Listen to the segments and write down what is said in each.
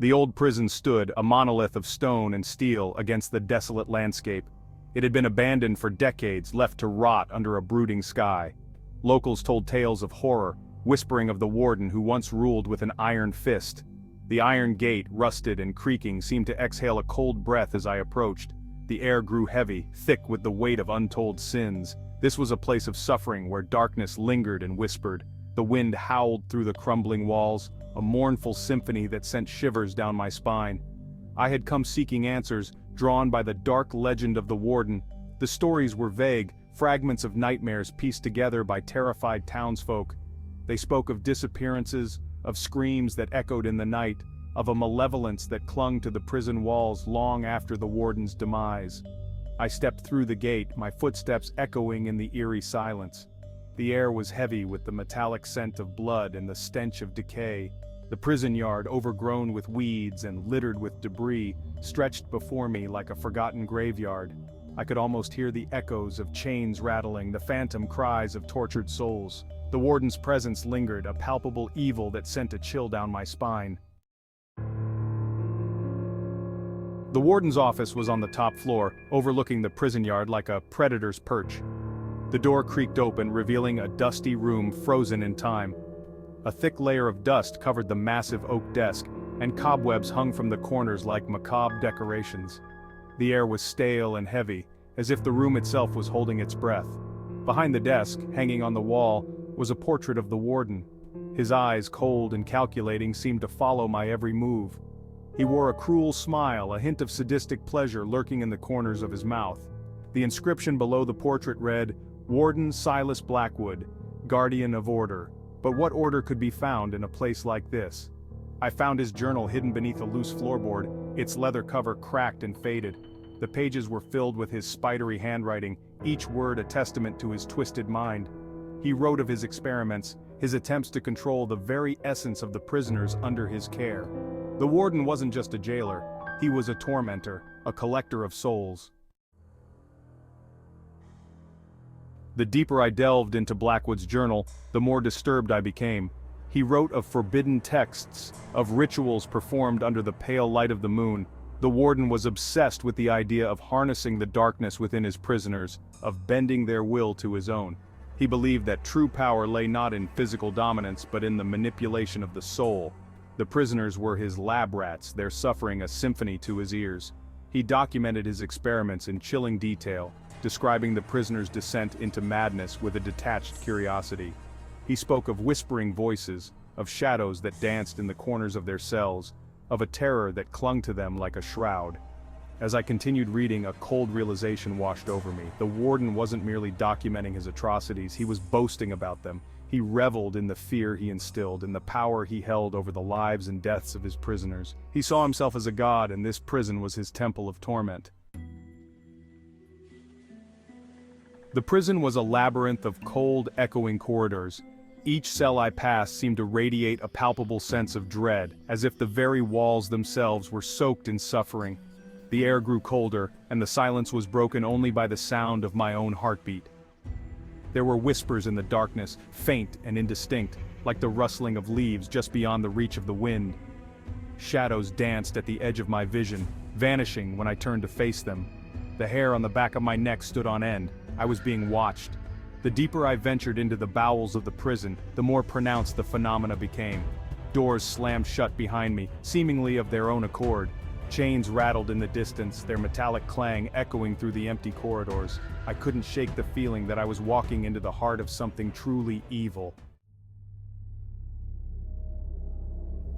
The old prison stood, a monolith of stone and steel, against the desolate landscape. It had been abandoned for decades, left to rot under a brooding sky. Locals told tales of horror, whispering of the warden who once ruled with an iron fist. The iron gate, rusted and creaking, seemed to exhale a cold breath as I approached. The air grew heavy, thick with the weight of untold sins. This was a place of suffering where darkness lingered and whispered. The wind howled through the crumbling walls, a mournful symphony that sent shivers down my spine. I had come seeking answers, drawn by the dark legend of the warden. The stories were vague, fragments of nightmares pieced together by terrified townsfolk. They spoke of disappearances, of screams that echoed in the night, of a malevolence that clung to the prison walls long after the warden's demise. I stepped through the gate, my footsteps echoing in the eerie silence. The air was heavy with the metallic scent of blood and the stench of decay. The prison yard, overgrown with weeds and littered with debris, stretched before me like a forgotten graveyard. I could almost hear the echoes of chains rattling, the phantom cries of tortured souls. The warden's presence lingered, a palpable evil that sent a chill down my spine. The warden's office was on the top floor, overlooking the prison yard like a predator's perch. The door creaked open, revealing a dusty room frozen in time. A thick layer of dust covered the massive oak desk, and cobwebs hung from the corners like macabre decorations. The air was stale and heavy, as if the room itself was holding its breath. Behind the desk, hanging on the wall, was a portrait of the warden. His eyes, cold and calculating, seemed to follow my every move. He wore a cruel smile, a hint of sadistic pleasure lurking in the corners of his mouth. The inscription below the portrait read, "Warden Silas Blackwood, Guardian of Order." But what order could be found in a place like this? I found his journal hidden beneath a loose floorboard, its leather cover cracked and faded. The pages were filled with his spidery handwriting, each word a testament to his twisted mind. He wrote of his experiments, his attempts to control the very essence of the prisoners under his care. The warden wasn't just a jailer, he was a tormentor, a collector of souls. The deeper I delved into Blackwood's journal, the more disturbed I became. He wrote of forbidden texts, of rituals performed under the pale light of the moon. The warden was obsessed with the idea of harnessing the darkness within his prisoners, of bending their will to his own. He believed that true power lay not in physical dominance but in the manipulation of the soul. The prisoners were his lab rats, their suffering a symphony to his ears. He documented his experiments in chilling detail, describing the prisoners' descent into madness with a detached curiosity. He spoke of whispering voices, of shadows that danced in the corners of their cells, of a terror that clung to them like a shroud. As I continued reading, a cold realization washed over me. The warden wasn't merely documenting his atrocities, he was boasting about them. He reveled in the fear he instilled, in the power he held over the lives and deaths of his prisoners. He saw himself as a god, and this prison was his temple of torment. The prison was a labyrinth of cold, echoing corridors. Each cell I passed seemed to radiate a palpable sense of dread, as if the very walls themselves were soaked in suffering. The air grew colder, and the silence was broken only by the sound of my own heartbeat. There were whispers in the darkness, faint and indistinct, like the rustling of leaves just beyond the reach of the wind. Shadows danced at the edge of my vision, vanishing when I turned to face them. The hair on the back of my neck stood on end. I was being watched. The deeper I ventured into the bowels of the prison, the more pronounced the phenomena became. Doors slammed shut behind me, seemingly of their own accord. Chains rattled in the distance, their metallic clang echoing through the empty corridors. I couldn't shake the feeling that I was walking into the heart of something truly evil.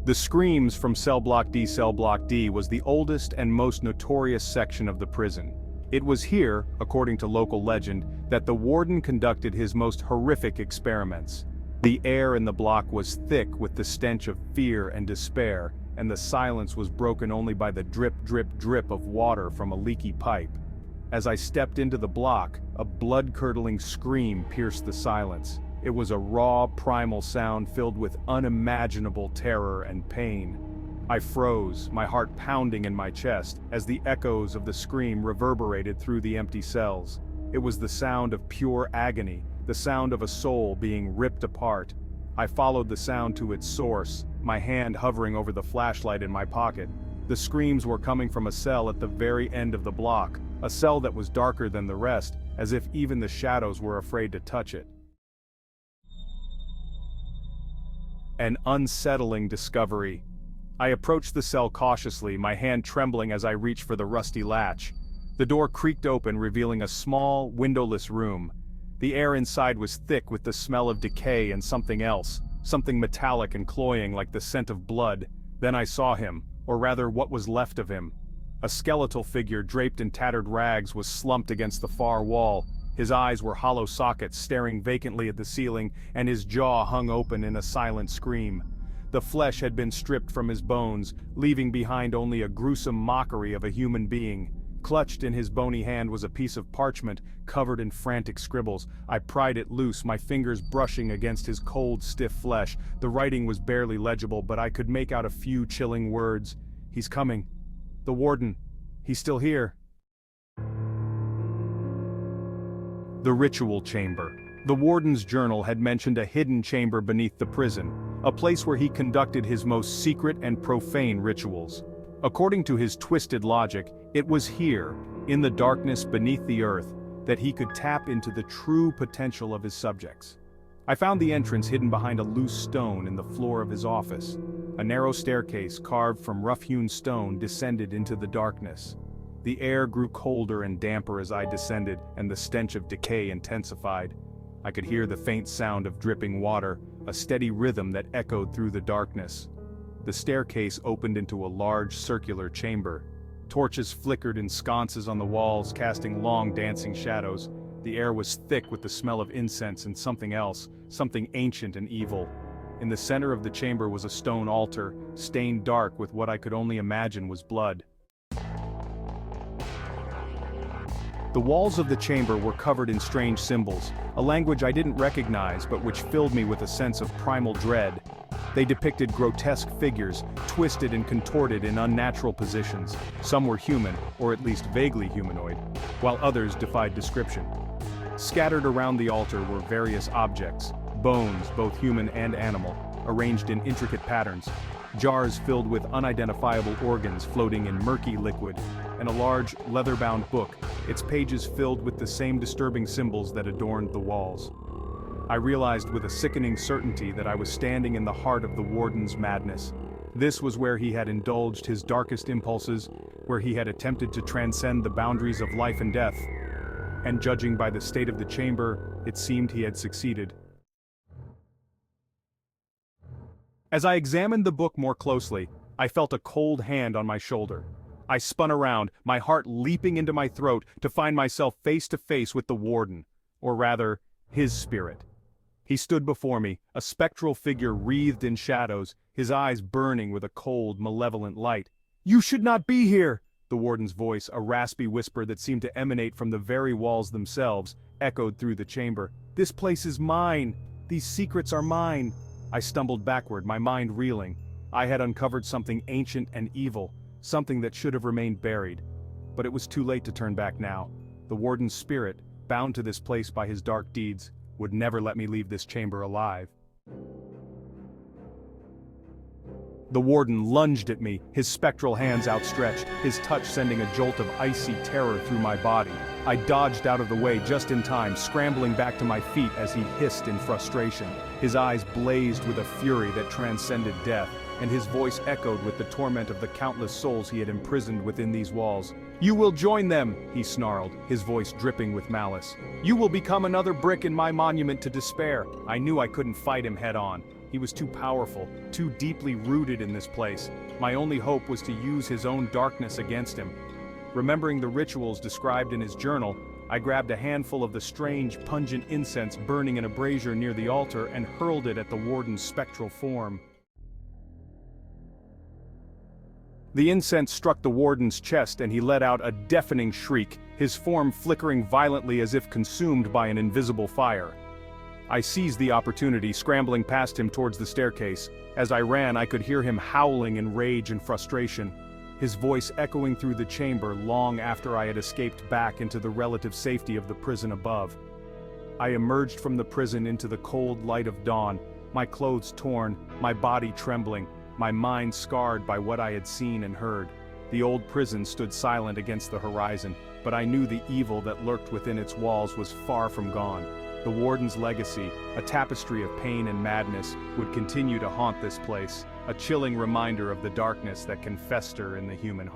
The screams from Cell Block D was the oldest and most notorious section of the prison. It was here, according to local legend, that the warden conducted his most horrific experiments. The air in the block was thick with the stench of fear and despair, and the silence was broken only by the drip drip drip of water from a leaky pipe. As I stepped into the block, a blood-curdling scream pierced the silence. It was a raw, primal sound filled with unimaginable terror and pain. I froze, my heart pounding in my chest, as the echoes of the scream reverberated through the empty cells. It was the sound of pure agony, the sound of a soul being ripped apart. I followed the sound to its source, my hand hovering over the flashlight in my pocket. The screams were coming from a cell at the very end of the block, a cell that was darker than the rest, as if even the shadows were afraid to touch it. An unsettling discovery. I approached the cell cautiously, my hand trembling as I reached for the rusty latch. The door creaked open, revealing a small, windowless room. The air inside was thick with the smell of decay and something else, something metallic and cloying like the scent of blood. Then I saw him, or rather what was left of him. A skeletal figure draped in tattered rags was slumped against the far wall. His eyes were hollow sockets staring vacantly at the ceiling, and his jaw hung open in a silent scream. The flesh had been stripped from his bones, leaving behind only a gruesome mockery of a human being. Clutched in his bony hand was a piece of parchment, covered in frantic scribbles. I pried it loose, my fingers brushing against his cold, stiff flesh. The writing was barely legible, but I could make out a few chilling words. "He's coming. The Warden. He's still here." The ritual chamber. The Warden's journal had mentioned a hidden chamber beneath the prison, a place where he conducted his most secret and profane rituals. According to his twisted logic, it was here, in the darkness beneath the earth, that he could tap into the true potential of his subjects. I found the entrance hidden behind a loose stone in the floor of his office. A narrow staircase carved from rough-hewn stone descended into the darkness. The air grew colder and damper as I descended, and the stench of decay intensified. I could hear the faint sound of dripping water, a steady rhythm that echoed through the darkness. The staircase opened into a large circular chamber. Torches flickered in sconces on the walls, casting long dancing shadows. The air was thick with the smell of incense and something else, something ancient and evil. In the center of the chamber was a stone altar, stained dark with what I could only imagine was blood. The walls of the chamber were covered in strange symbols, a language I didn't recognize but which filled me with a sense of primal dread. They depicted grotesque figures, twisted and contorted in unnatural positions. Some were human, or at least vaguely humanoid, while others defied description. Scattered around the altar were various objects, bones, both human and animal, arranged in intricate patterns. Jars filled with unidentifiable organs floating in murky liquid, and a large, leather-bound book, its pages filled with the same disturbing symbols that adorned the walls. I realized with a sickening certainty that I was standing in the heart of the Warden's madness. This was where he had indulged his darkest impulses, where he had attempted to transcend the boundaries of life and death. And judging by the state of the chamber, it seemed he had succeeded. As I examined the book more closely, I felt a cold hand on my shoulder. I spun around, my heart leaping into my throat to find myself face to face with the Warden, or rather, his spirit. He stood before me, a spectral figure wreathed in shadows, his eyes burning with a cold, malevolent light. "You should not be here!" The Warden's voice, a raspy whisper that seemed to emanate from the very walls themselves, echoed through the chamber. "This place is mine! These secrets are mine!" I stumbled backward, my mind reeling. I had uncovered something ancient and evil, something that should have remained buried. But it was too late to turn back now. The Warden's spirit, bound to this place by his dark deeds, would never let me leave this chamber alive. The Warden lunged at me, his spectral hands outstretched, his touch sending a jolt of icy terror through my body. I dodged out of the way just in time, scrambling back to my feet as he hissed in frustration. His eyes blazed with a fury that transcended death, and his voice echoed with the torment of the countless souls he had imprisoned within these walls. "You will join them," he snarled, his voice dripping with malice. "You will become another brick in my monument to despair." I knew I couldn't fight him head on. He was too powerful, too deeply rooted in this place. My only hope was to use his own darkness against him. Remembering the rituals described in his journal, I grabbed a handful of the strange, pungent incense burning in a brazier near the altar and hurled it at the Warden's spectral form. The incense struck the Warden's chest and he let out a deafening shriek, his form flickering violently as if consumed by an invisible fire. I seized the opportunity, scrambling past him towards the staircase. As I ran, I could hear him howling in rage and frustration, his voice echoing through the chamber long after I had escaped back into the relative safety of the prison above. I emerged from the prison into the cold light of dawn, my clothes torn, my body trembling, my mind scarred by what I had seen and heard. The old prison stood silent against the horizon, but I knew the evil that lurked within its walls was far from gone. The warden's legacy, a tapestry of pain and madness, would continue to haunt this place, a chilling reminder of the darkness that can fester in the human heart.